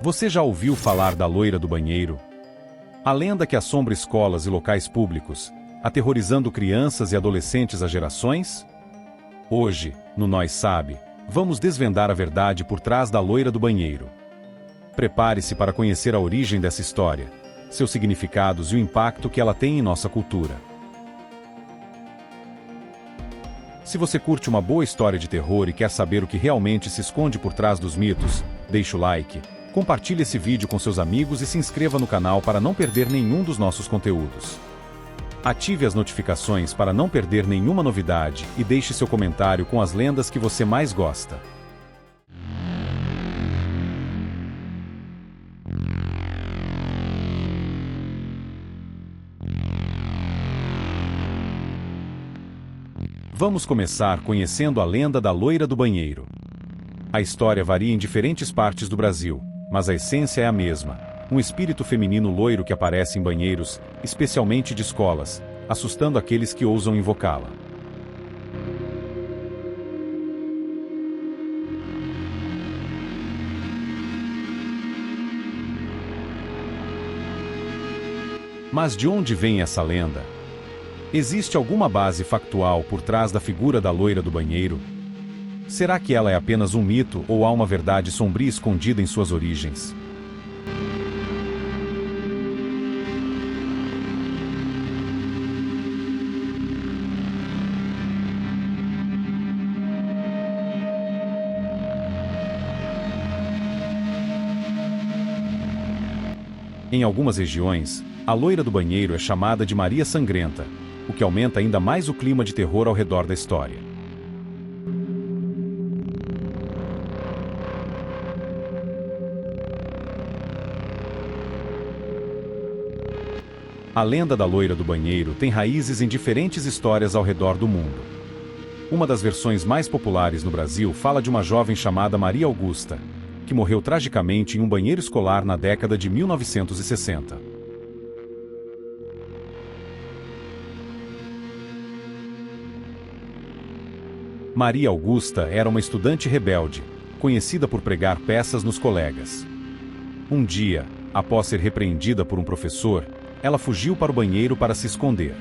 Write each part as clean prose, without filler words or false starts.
Você já ouviu falar da loira do banheiro? A lenda que assombra escolas e locais públicos, aterrorizando crianças e adolescentes há gerações? Hoje, no Nós Sabe, vamos desvendar a verdade por trás da loira do banheiro. Prepare-se para conhecer a origem dessa história, seus significados e o impacto que ela tem em nossa cultura. Se você curte uma boa história de terror e quer saber o que realmente se esconde por trás dos mitos, deixe o like, compartilhe esse vídeo com seus amigos e se inscreva no canal para não perder nenhum dos nossos conteúdos. Ative as notificações para não perder nenhuma novidade e deixe seu comentário com as lendas que você mais gosta. Vamos começar conhecendo a lenda da loira do banheiro. A história varia em diferentes partes do Brasil, mas a essência é a mesma. Um espírito feminino loiro que aparece em banheiros, especialmente de escolas, assustando aqueles que ousam invocá-la. Mas de onde vem essa lenda? Existe alguma base factual por trás da figura da loira do banheiro? Será que ela é apenas um mito ou há uma verdade sombria escondida em suas origens? Em algumas regiões, a loira do banheiro é chamada de Maria Sangrenta, o que aumenta ainda mais o clima de terror ao redor da história. A lenda da loira do banheiro tem raízes em diferentes histórias ao redor do mundo. Uma das versões mais populares no Brasil fala de uma jovem chamada Maria Augusta, que morreu tragicamente em um banheiro escolar na década de 1960. Maria Augusta era uma estudante rebelde, conhecida por pregar peças nos colegas. Um dia, após ser repreendida por um professor, ela fugiu para o banheiro para se esconder.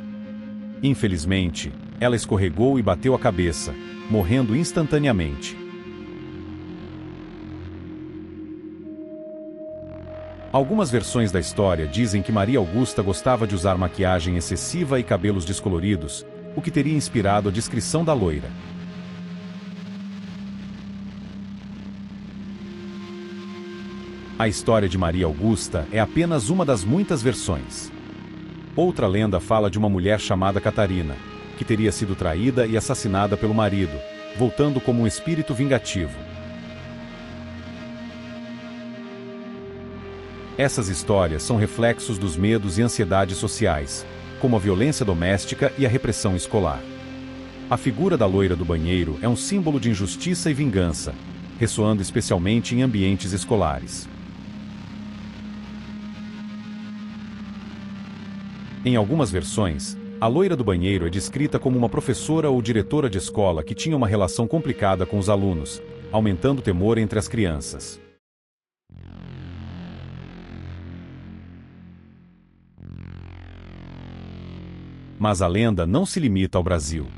Infelizmente, ela escorregou e bateu a cabeça, morrendo instantaneamente. Algumas versões da história dizem que Maria Augusta gostava de usar maquiagem excessiva e cabelos descoloridos, o que teria inspirado a descrição da loira. A história de Maria Augusta é apenas uma das muitas versões. Outra lenda fala de uma mulher chamada Catarina, que teria sido traída e assassinada pelo marido, voltando como um espírito vingativo. Essas histórias são reflexos dos medos e ansiedades sociais, como a violência doméstica e a repressão escolar. A figura da loira do banheiro é um símbolo de injustiça e vingança, ressoando especialmente em ambientes escolares. Em algumas versões, a loira do banheiro é descrita como uma professora ou diretora de escola que tinha uma relação complicada com os alunos, aumentando o temor entre as crianças. Mas a lenda não se limita ao Brasil.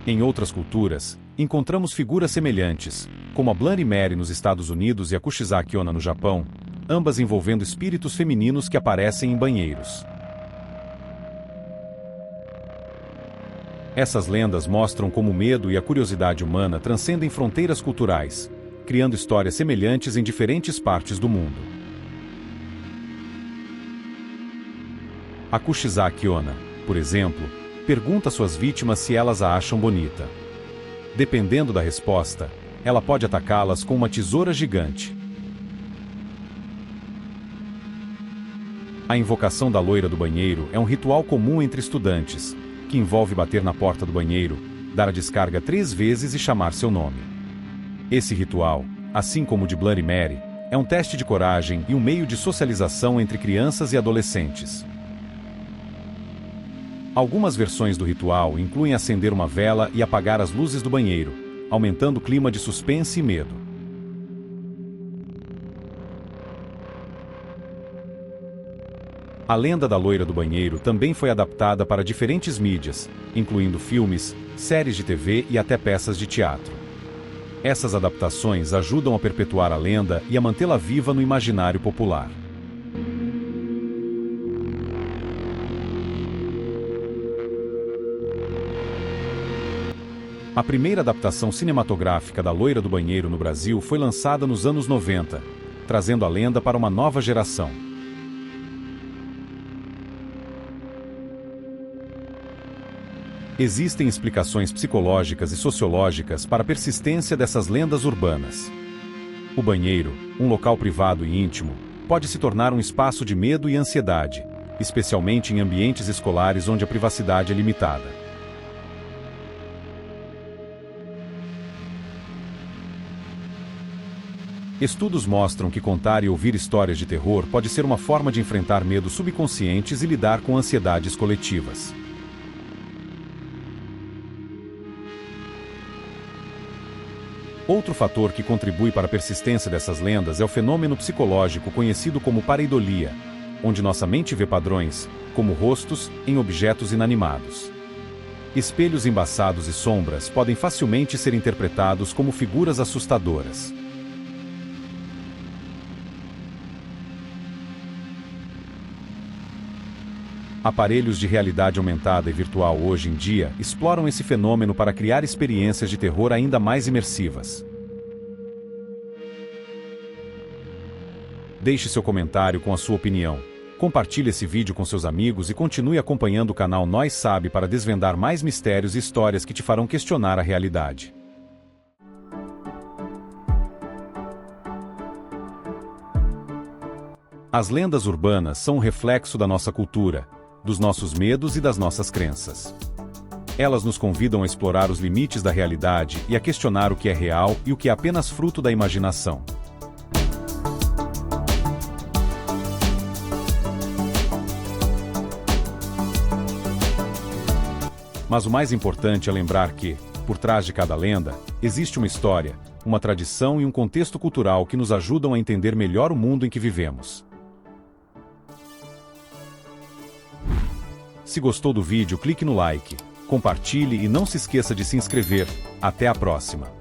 Em outras culturas, encontramos figuras semelhantes, como a Bloody Mary nos Estados Unidos e a Kuchisake Onna no Japão, ambas envolvendo espíritos femininos que aparecem em banheiros. Essas lendas mostram como o medo e a curiosidade humana transcendem fronteiras culturais, criando histórias semelhantes em diferentes partes do mundo. A Kuchisake Onna, por exemplo, pergunta às suas vítimas se elas a acham bonita. Dependendo da resposta, ela pode atacá-las com uma tesoura gigante. A invocação da loira do banheiro é um ritual comum entre estudantes, que envolve bater na porta do banheiro, dar a descarga 3 vezes e chamar seu nome. Esse ritual, assim como o de Bloody Mary, é um teste de coragem e um meio de socialização entre crianças e adolescentes. Algumas versões do ritual incluem acender uma vela e apagar as luzes do banheiro, aumentando o clima de suspense e medo. A lenda da loira do banheiro também foi adaptada para diferentes mídias, incluindo filmes, séries de TV e até peças de teatro. Essas adaptações ajudam a perpetuar a lenda e a mantê-la viva no imaginário popular. A primeira adaptação cinematográfica da Loira do Banheiro no Brasil foi lançada nos anos 90, trazendo a lenda para uma nova geração. Existem explicações psicológicas e sociológicas para a persistência dessas lendas urbanas. O banheiro, um local privado e íntimo, pode se tornar um espaço de medo e ansiedade, especialmente em ambientes escolares onde a privacidade é limitada. Estudos mostram que contar e ouvir histórias de terror pode ser uma forma de enfrentar medos subconscientes e lidar com ansiedades coletivas. Outro fator que contribui para a persistência dessas lendas é o fenômeno psicológico conhecido como pareidolia, onde nossa mente vê padrões, como rostos, em objetos inanimados. Espelhos embaçados e sombras podem facilmente ser interpretados como figuras assustadoras. Aparelhos de realidade aumentada e virtual hoje em dia exploram esse fenômeno para criar experiências de terror ainda mais imersivas. Deixe seu comentário com a sua opinião. Compartilhe esse vídeo com seus amigos e continue acompanhando o canal Nós Sabe para desvendar mais mistérios e histórias que te farão questionar a realidade. As lendas urbanas são um reflexo da nossa cultura, dos nossos medos e das nossas crenças. Elas nos convidam a explorar os limites da realidade e a questionar o que é real e o que é apenas fruto da imaginação. Mas o mais importante é lembrar que, por trás de cada lenda, existe uma história, uma tradição e um contexto cultural que nos ajudam a entender melhor o mundo em que vivemos. Se gostou do vídeo, clique no like, compartilhe e não se esqueça de se inscrever. Até a próxima!